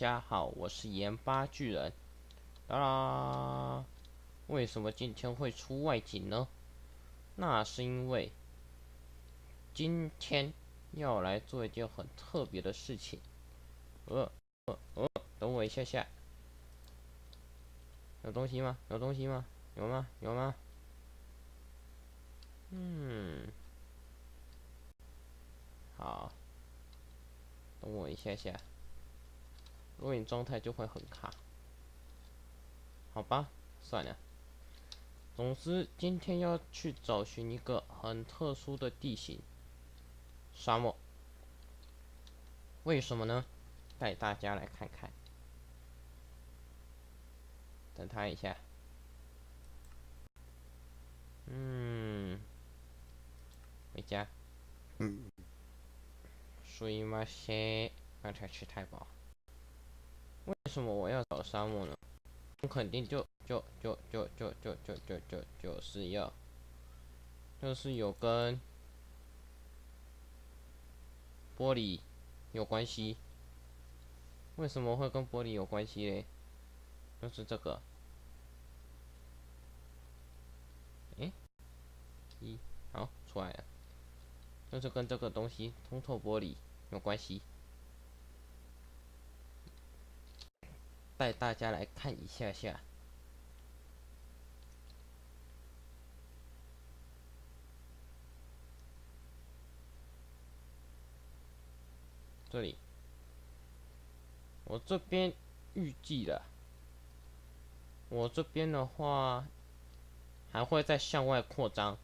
家好，我是盐巴巨人。当然，为什么今天会出外景呢？那是因为今天要来做一件很特别的事情。等我一下下，有东西吗？有东西吗？有吗？有吗？好，等我一下下，录影状态就会很卡。好吧，算了。总之，今天要去找寻一个很特殊的地形——沙漠。为什么呢？带大家来看看。等他一下。回家。所以嘛些，刚才吃太饱。为什么我要找沙漠呢？我肯定就是有跟玻璃有关系。为什么会跟玻璃有关系嘞？就是这个。诶，好，出来了。就是跟这个东西通透玻璃有关系。带大家来看一下下。这里，我这边预计了。我这边的话，还会再向外扩张，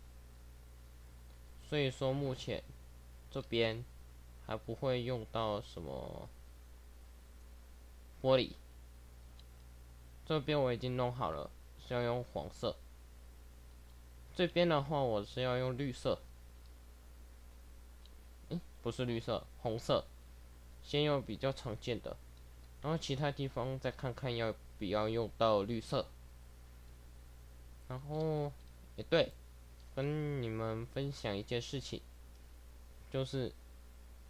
所以说目前这边还不会用到什么玻璃。这边我已经弄好了，是要用黄色。这边的话，我是要用绿色。不是绿色，红色。先用比较常见的，然后其他地方再看看要不要用到绿色。然后，也对，跟你们分享一件事情，就是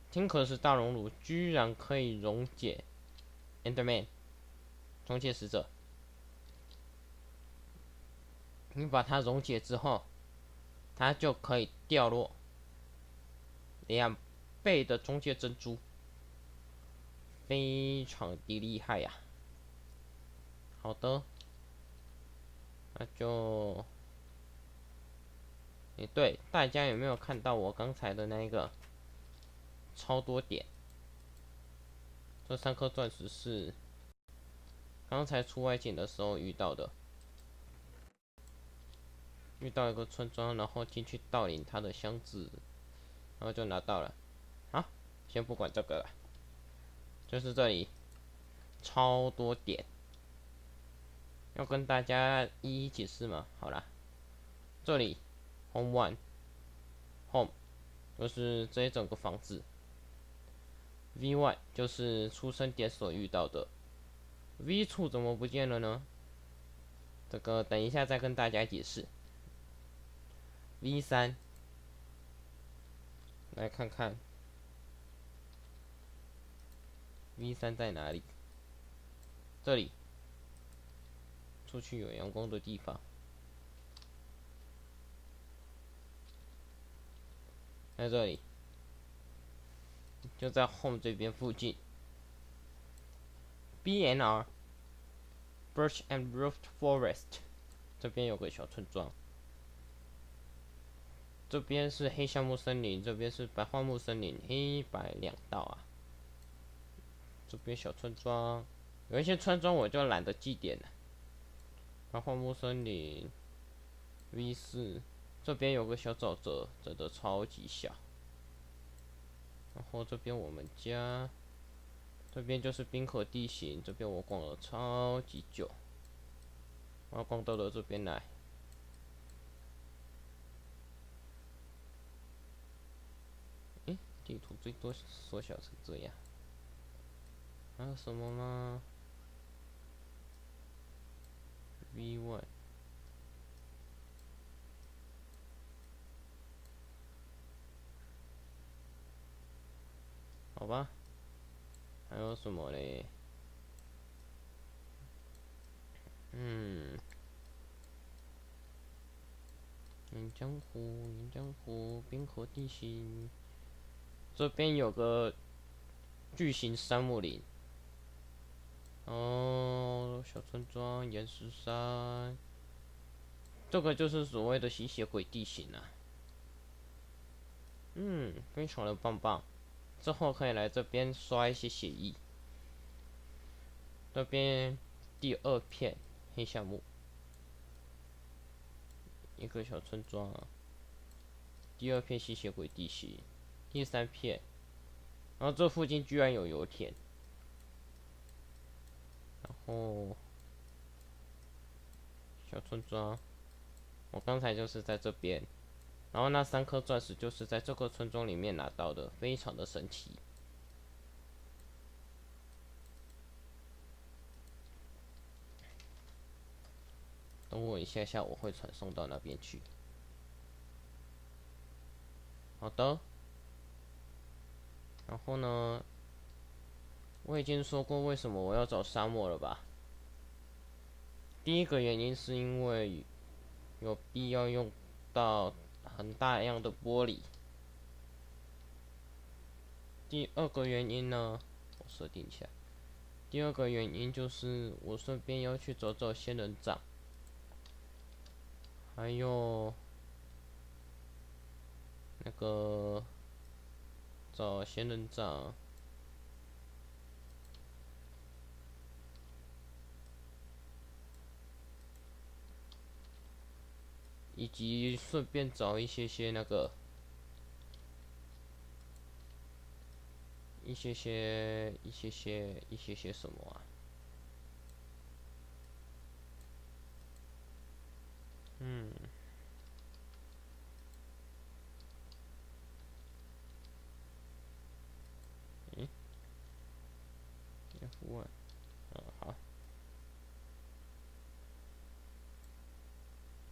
听可是大熔炉居然可以溶解 Enderman 中介使者。你把它溶解之后，它就可以掉落2倍的中介珍珠，非常的厉害呀。好的，那就，对，大家有没有看到我刚才的那个超多点？这3颗钻石是刚才出外景的时候遇到的，遇到一个村庄，然后进去盗领他的箱子，然后就拿到了。好，先不管这个了，就是这里超多点，要跟大家一一解释嘛。好啦，这里 Home One Home 就是这一整个房子，V1 就是出生点所遇到的。V 处怎么不见了呢？这个等一下再跟大家解释。V3，来看看 V3在哪里？这里，出去有阳光的地方，在这里，就在 Home 这边附近。BNR Birch and Root Forest 这边有个小村庄。这边是黑橡木森林，这边是白桦木森林，黑白两道啊。这边小村庄，有一些村庄我就懒得记点了。白桦木森林 V4，这边有个小沼泽，真的超级小。然后这边我们家，这边就是冰河地形，这边我逛了超级久，我要逛到了这边来。地图最多缩小成这样，还有什么吗？V1，好吧，还有什么嘞？江湖，沿江湖，冰河地形。这边有个巨型杉木林。哦，小村庄，岩石山，这个就是所谓的吸血鬼地形啊。非常的棒棒。之后可以来这边刷一些血液。这边第2片黑橡木，一个小村庄。第2片吸血鬼地形，第3片，然后这附近居然有油田。然后小村庄，我刚才就是在这边，然后那3颗钻石就是在这个村庄里面拿到的，非常的神奇。等我一下下，我会传送到那边去。好的。然后呢，我已经说过为什么我要找沙漠了吧？第一个原因是因为有必要用到很大量的玻璃。第二个原因呢，我设定一下。第二个原因就是我顺便要去找找仙人掌，还有那个找仙人掌，以及顺便找一些那个一些什么啊？F1，好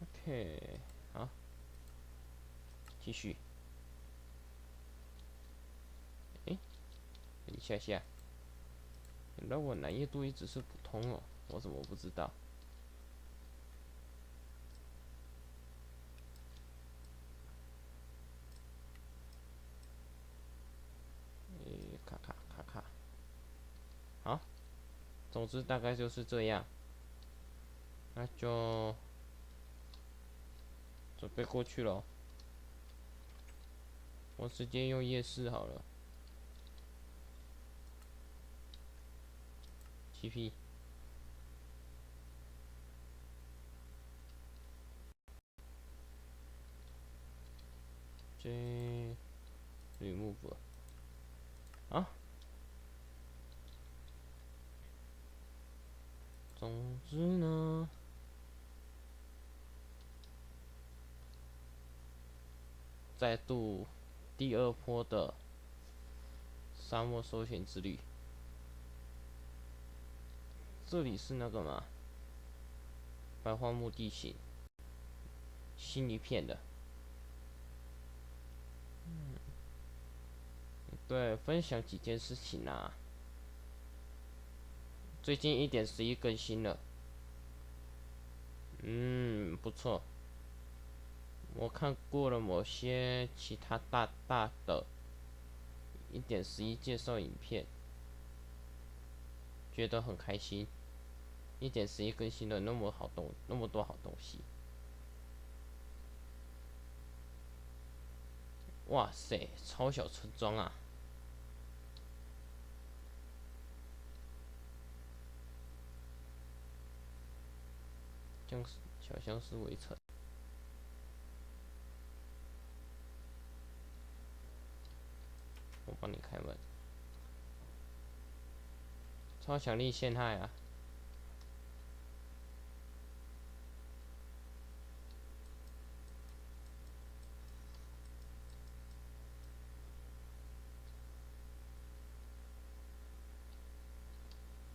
，OK，好，继续。等一下下，原来我难易度一直是普通哦，我怎么不知道？卡卡卡卡，好，总之大概就是这样，那就准备过去咯。我直接用夜视好了。TP。J remove。啊。总之呢，再度第2波的沙漠搜寻之旅。这里是那个嘛，白桦木地形，新一片的。对，分享几件事情啊。最近1.11更新了，不错。我看过了某些其他大的1.11介绍影片，觉得很开心。1.11更新了那么多好东西。哇塞，超小村庄啊！小僵尸围城。我帮你开门。超强力陷害啊！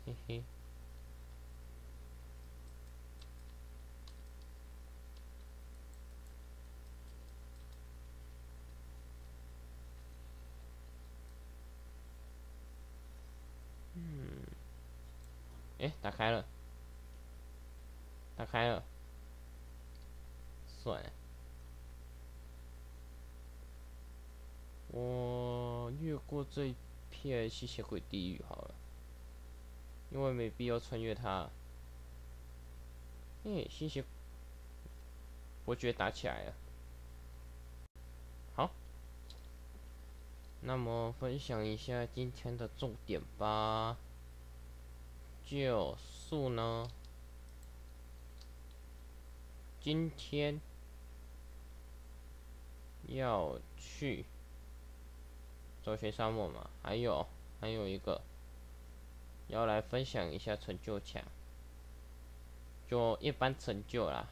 嘿嘿。打开了。打开了。算了。我越过这一片吸血鬼地狱好了，因为没必要穿越它。吸血伯爵打起来了。好，那么分享一下今天的重点吧。就是呢，今天要去走寻沙漠嘛，还有一个要来分享一下成就奖，就一般成就啦。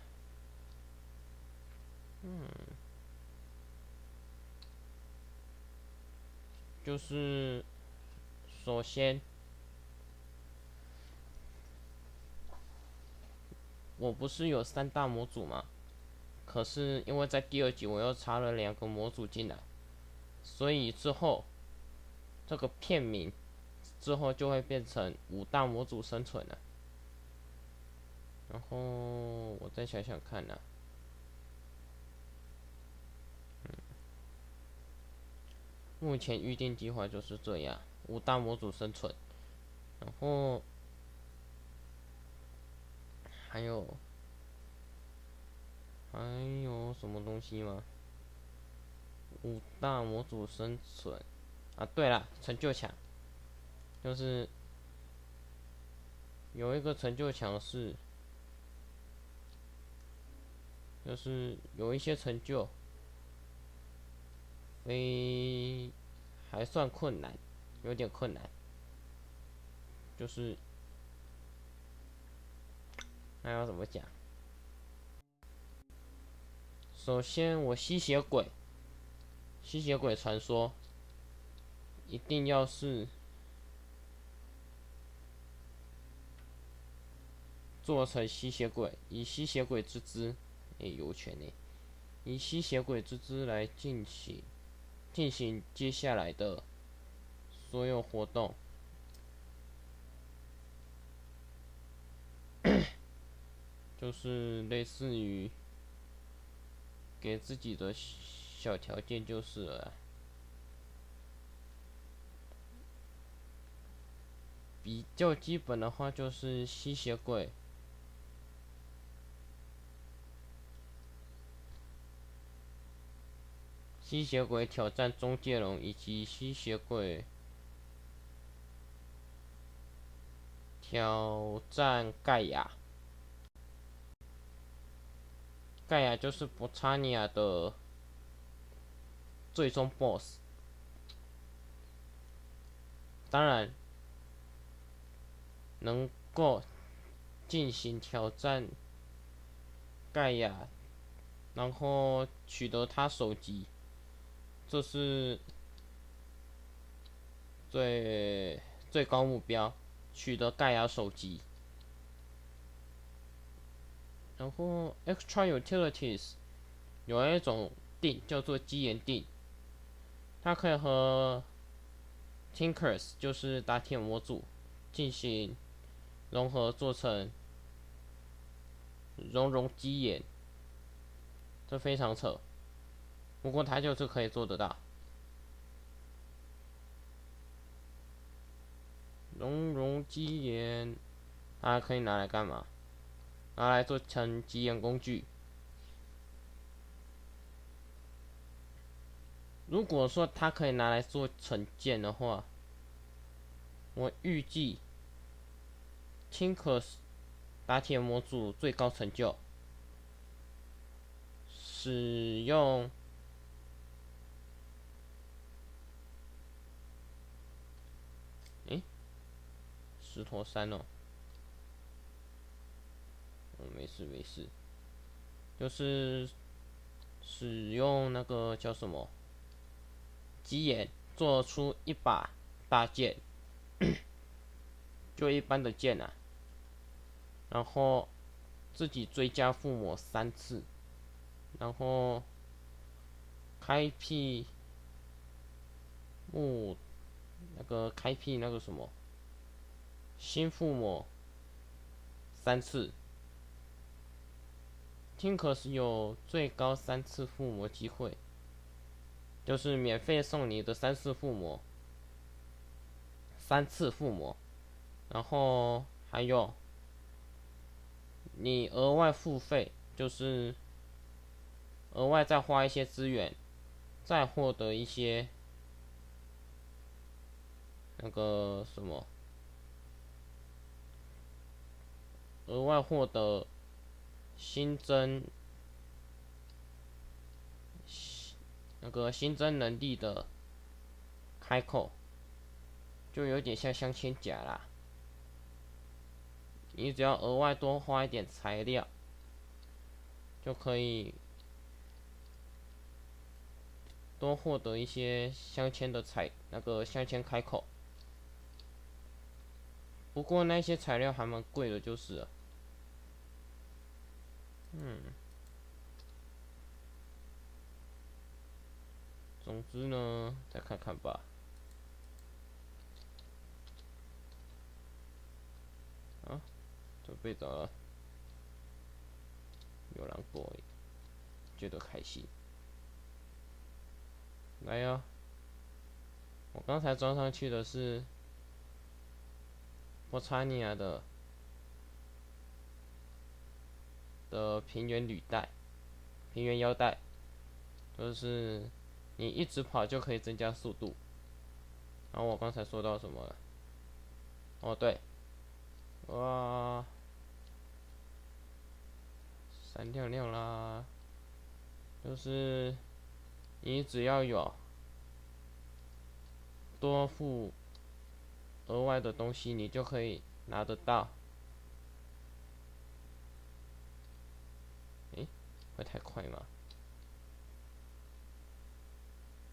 就是首先，我不是有3大模组吗？可是因为在第2集我又插了2个模组进来，所以之后这个片名之后就会变成5大模组生存了。然后我再想想看呢、目前预定计划就是这样，5大模组生存。然后还有什么东西吗？5大模组生存啊，对了，成就墙就是有一个成就墙是，就是有一些成就还算困难，有点困难，就是那要怎么讲？首先，我吸血鬼传说一定要是做成吸血鬼，以吸血鬼之姿，有权呢，以吸血鬼之姿来进行接下来的所有活动，就是类似于给自己的小条件就是了啦。比较基本的话就是吸血鬼挑战中介龙，以及吸血鬼挑战盖亚。盖亚就是博查尼亚的最终 BOSS。当然，能够进行挑战盖亚，然后取得他首级，这是最高目标，取得盖亚首级。然后 extra utilities 有一种锭叫做基岩锭，它可以和 Tinkers 就是打铁模组进行融合，做成熔基岩，这非常扯。不过它就是可以做得到。熔基岩，它可以拿来干嘛？拿来做成基岩工具。如果说它可以拿来做成剑的话，我预计 Tinkers 打铁模组最高成就，使用石头山哦，没事，就是使用那个叫什么基岩做出一把大剑，就一般的剑啊，然后自己追加附魔3次，然后开辟开辟那个什么新附魔3次。Tinkers 有最高3次附魔机会，就是免费送你的三次附魔，然后还有你额外付费，就是额外再花一些资源，再获得一些那个什么，额外获得新增新增能力的开口，就有点像镶嵌甲啦。你只要额外多花一点材料，就可以多获得一些镶嵌的镶嵌开口。不过那些材料还蛮贵的，就是了。总之呢，再看看吧。啊，准备走了，有狼过，觉得开心。来呀，我刚才装上去的是波查尼亚的平原平原腰带，就是你一直跑就可以增加速度。然后我刚才说到什么了？哦对，哇，闪亮亮啦！就是你只要有多付额外的东西，你就可以拿得到。诶，会太快吗？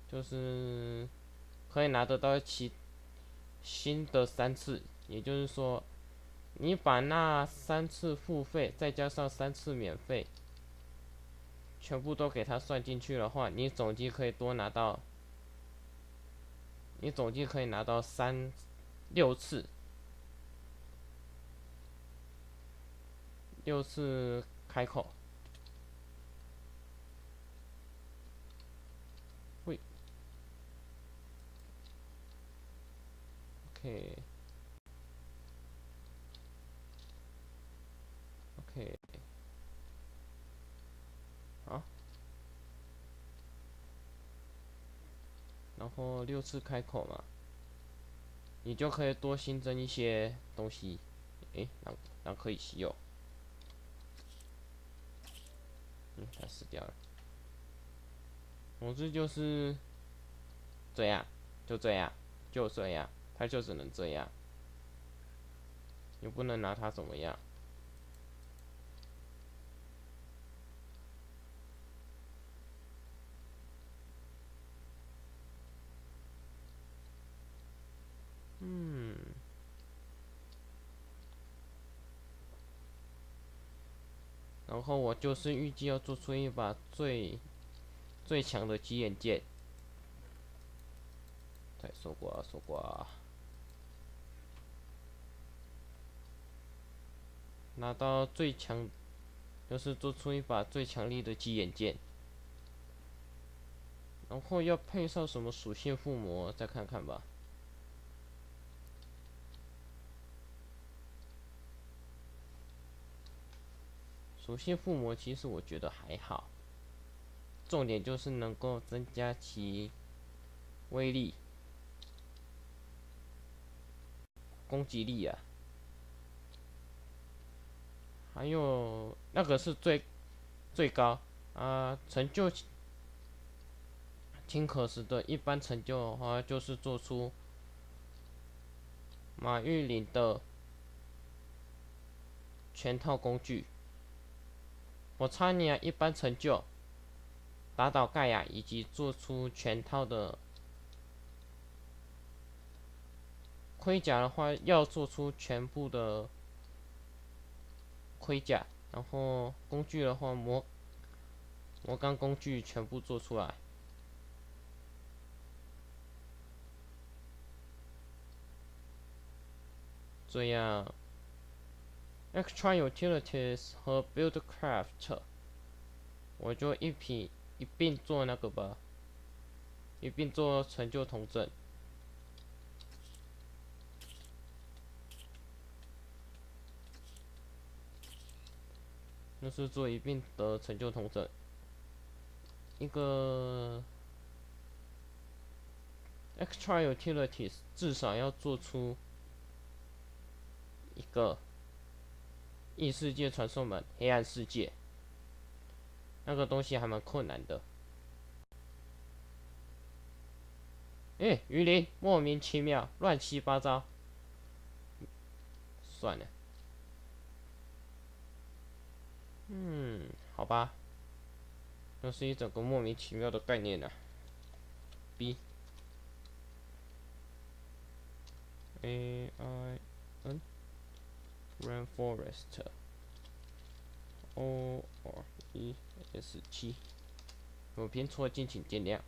就是可以拿得到新的3次，也就是说，你把那3次付费再加上3次免费，全部都给它算进去的话，你总计可以拿到6次开口。喂，OK OK，好，然后6次开口嘛，你就可以多新增一些东西。诶，狼可以稀有，它死掉了。总之就是这样，就这样，它就只能这样，你不能拿它怎么样。然后我就是预计要做出一把最强的鸡眼剑。对，说过啊，拿到最强，就是做出一把最强力的鸡眼剑。然后要配上什么属性附魔，再看看吧。属性附魔其实我觉得还好，重点就是能够增加其威力、攻击力啊。还有那个是最高啊，成就金可石的一般成就的话，就是做出马玉林的全套工具。我查尼亚一般成就打倒盖亚以及做出全套的盔甲的话，要做出全部的盔甲，然后工具的话，魔钢工具全部做出来。这样 Extra Utilities 和 Buildcraft 我就一并做那个吧。一并做成就统整。就是做一并的成就统整。一个 extra utilities 至少要做出一个异世界传送门、黑暗世界，那个东西还蛮困难的。鱼鳞莫名其妙，乱七八糟。算了，好吧，那是一整个莫名其妙的概念啊。B A I N Rainforest O R E S 7，有拼错敬请见谅。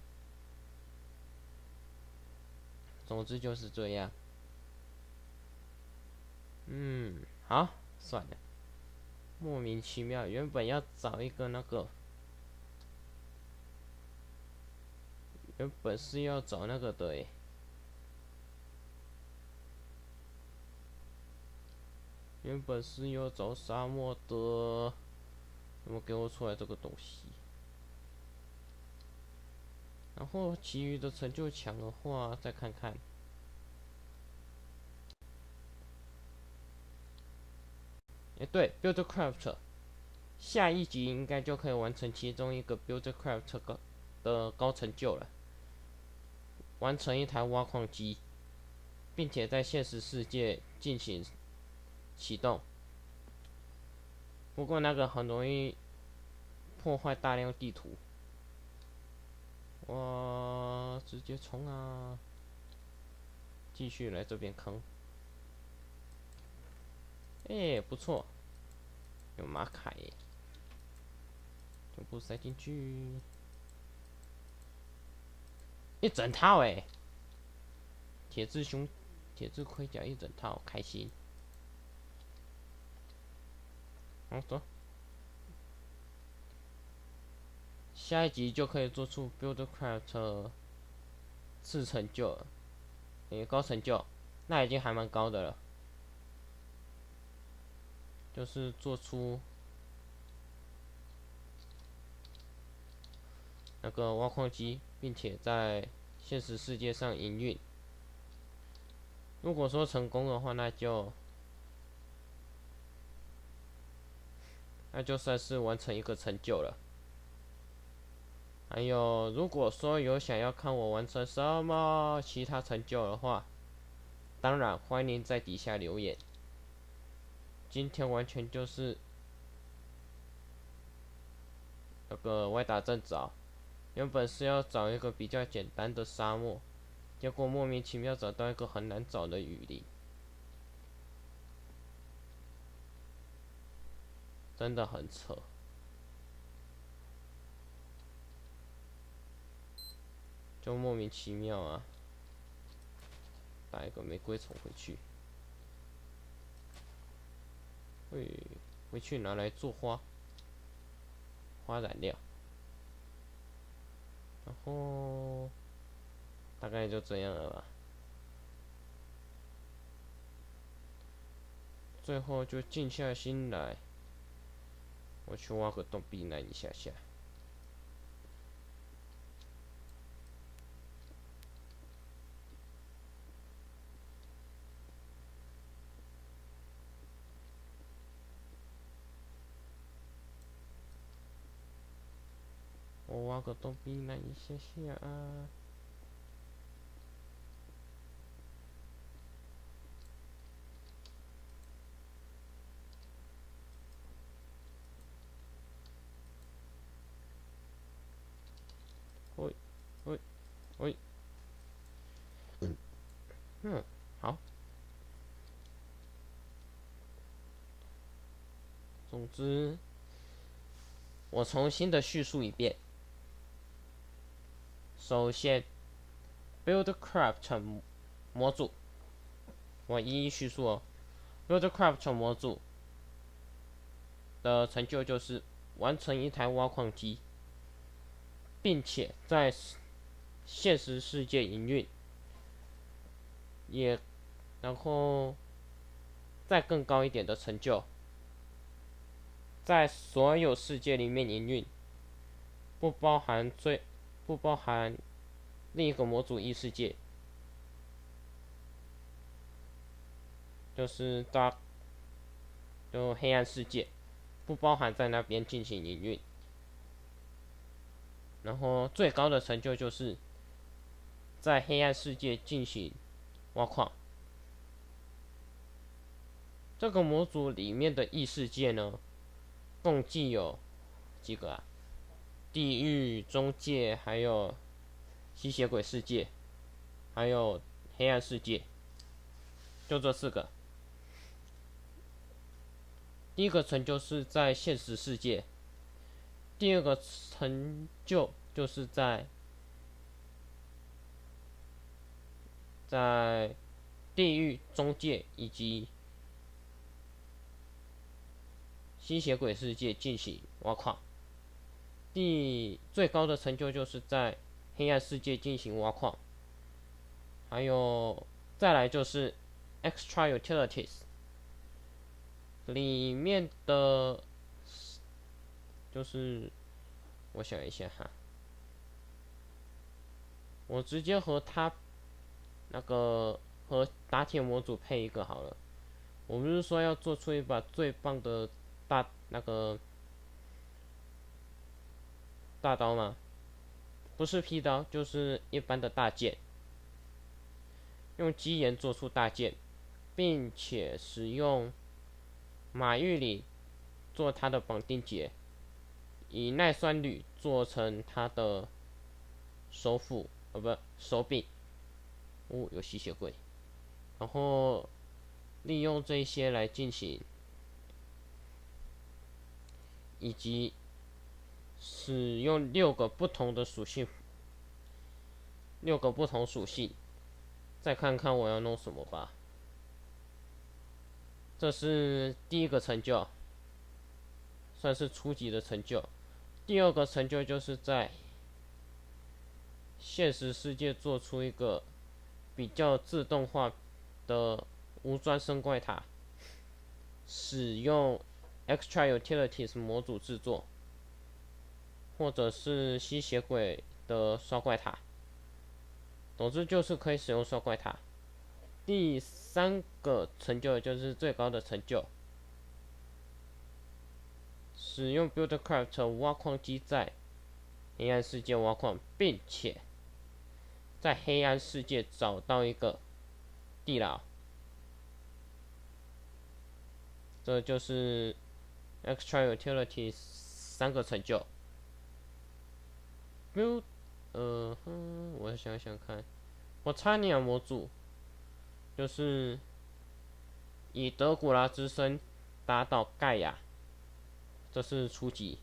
总之就是这样。好，算了，莫名其妙，原本要找一个那个，原本是要找那个的原本是要找沙漠的，怎么给我出来这个东西？然后其余的成就墙的话，再看看。对 ，Buildcraft， 下一集应该就可以完成其中一个 Buildcraft 的高成就了，完成一台挖矿机，并且在现实世界进行启动。不过那个很容易破坏大量地图。我直接冲啊！继续来这边坑。不错，有马凯耶，全部塞进去，一整套铁质盔甲一整套，开心。好，走。下一集就可以做出 Buildcraft 4成就了，高成就，那已经还蛮高的了。就是做出那个挖矿机，并且在现实世界上营运。如果说成功的话，那就算是完成一个成就了。还有，如果说有想要看我完成什么其他成就的话，当然欢迎在底下留言。今天完全就是那个歪打正着，原本是要找一个比较简单的沙漠，结果莫名其妙找到一个很难找的雨林，真的很扯。就莫名其妙啊！打一个玫瑰虫回去，回去拿来做花染料，然后大概就这样了吧。最后就静下心来，我去挖个洞避难一下下。我挖个洞避难一下下啊。喂喂喂，好。总之，我重新的叙述一遍。首先 ，Buildcraft 模组，我一一叙述哦。Buildcraft 模组的成就就是完成一台挖矿机，并且在现实世界营运，也然后再更高一点的成就，在所有世界里面营运，不包含另一个模组异世界，就是就黑暗世界，不包含在那边进行营运。然后最高的成就就是在黑暗世界进行挖矿。这个模组里面的异世界呢，共计有几个啊？地狱、中界，还有吸血鬼世界，还有黑暗世界，就这4个。第一个成就是在现实世界，第二个成就就是在地狱、中界以及吸血鬼世界进行挖矿。最高的成就就是在黑暗世界进行挖矿，还有再来就是 Extra Utilities 里面的，就是我想一下哈，我直接和打铁模组配一个好了。我不是说要做出一把最棒的大刀吗？不是劈刀，就是一般的大剑，用基岩做出大剑，并且使用马玉里做它的绑定结，以耐酸铝做成它的手柄。有吸血鬼。然后利用这些来进行，以及使用6个不同属性，再看看我要弄什么吧。这是第一个成就，算是初级的成就。第二个成就就是在现实世界做出一个比较自动化的无砖生怪塔，使用 Extra Utilities 模组制作，或者是吸血鬼的刷怪塔。总之就是可以使用刷怪塔。第3个成就就是最高的成就，使用 Buildcraft 挖矿机在黑暗世界挖矿，并且在黑暗世界找到一个地牢。这就是 Extra Utilities 3个成就。我想想看，我查尼亚模组就是以德古拉之身打倒盖亚，这是初级。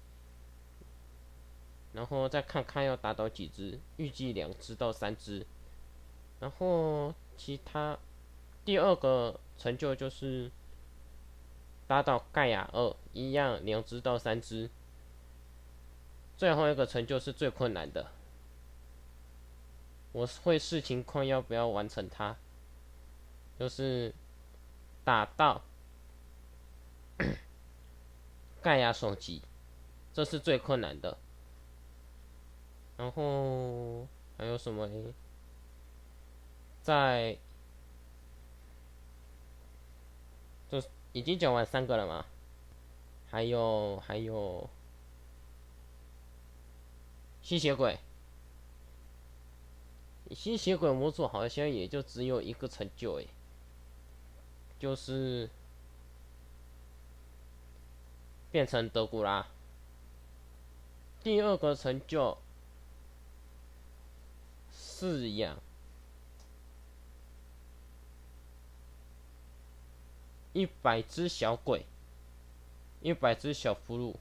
然后再看看要打倒几只，预计2只到3只。然后其他第2个成就就是打倒盖亚2，一样2只到3只。最后一个成就是最困难的，我会视情况要不要完成它，就是打到盖亚首级，这是最困难的。然后还有什么呢？就已经讲完3个了吗？还有吸血鬼模组好像也就只有1个成就就是变成德古拉。第2个成就饲养100只小鬼，100只小俘虏，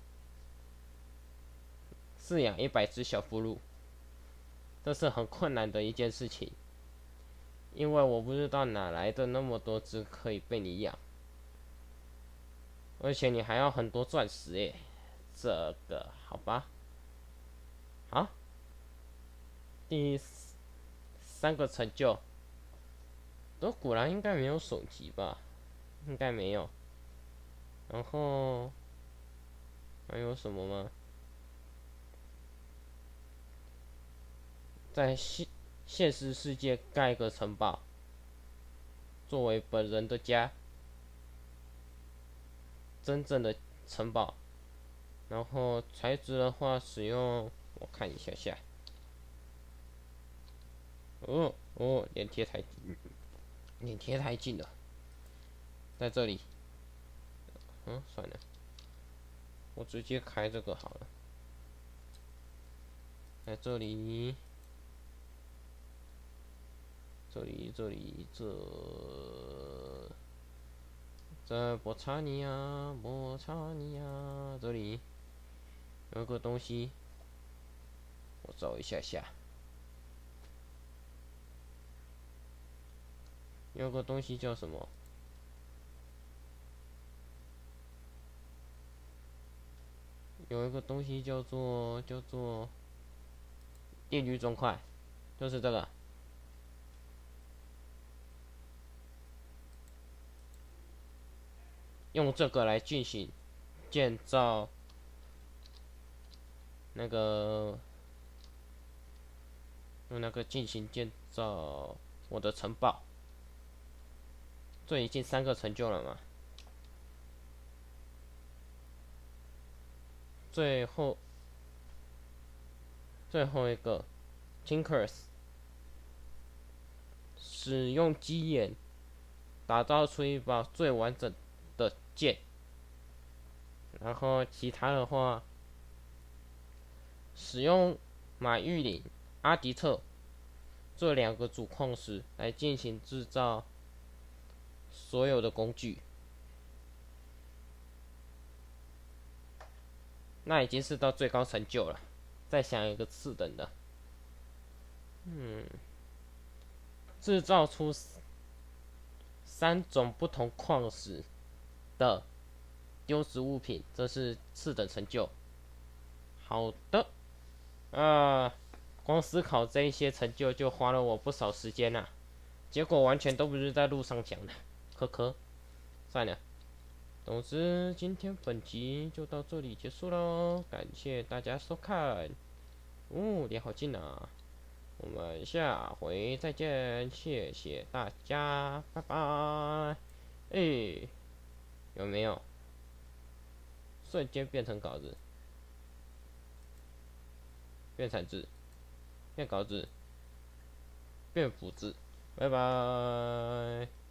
饲养100只小俘虏，这是很困难的一件事情，因为我不知道哪来的那么多只可以被你养，而且你还要很多钻石这个好吧。好，第3个成就。德古兰应该没有首级吧？应该没有。然后还有什么吗？在现实世界盖个城堡，作为本人的家，真正的城堡。然后材质的话，使用我看一下。哦，连贴太近了，在这里。算了，我直接开这个好了。在这里，在波查尼亚，这里有个东西，我找一下。有个东西叫什么？有一个东西叫做电锯砖块，就是这个。用这个来进行建造用那个进行建造我的城堡。这已经3个成就了嘛？最后一个 Tinkers， 使用鸡眼打造出一把最完整的剑。然后其他的话，使用马玉林、阿迪特这2个主矿石来进行制造所有的工具。那已经是到最高成就了。再想一个次等的，制造出3种不同矿石的丢失物品，这是次等成就。好的，光思考这一些成就就花了我不少时间啦，结果完全都不是在路上讲的，算了。总之，今天本集就到这里结束喽，感谢大家收看。离好近啊！我们下回再见，谢谢大家，拜拜。有没有瞬间变成稿子，变产字，变稿子，变辅字？拜拜。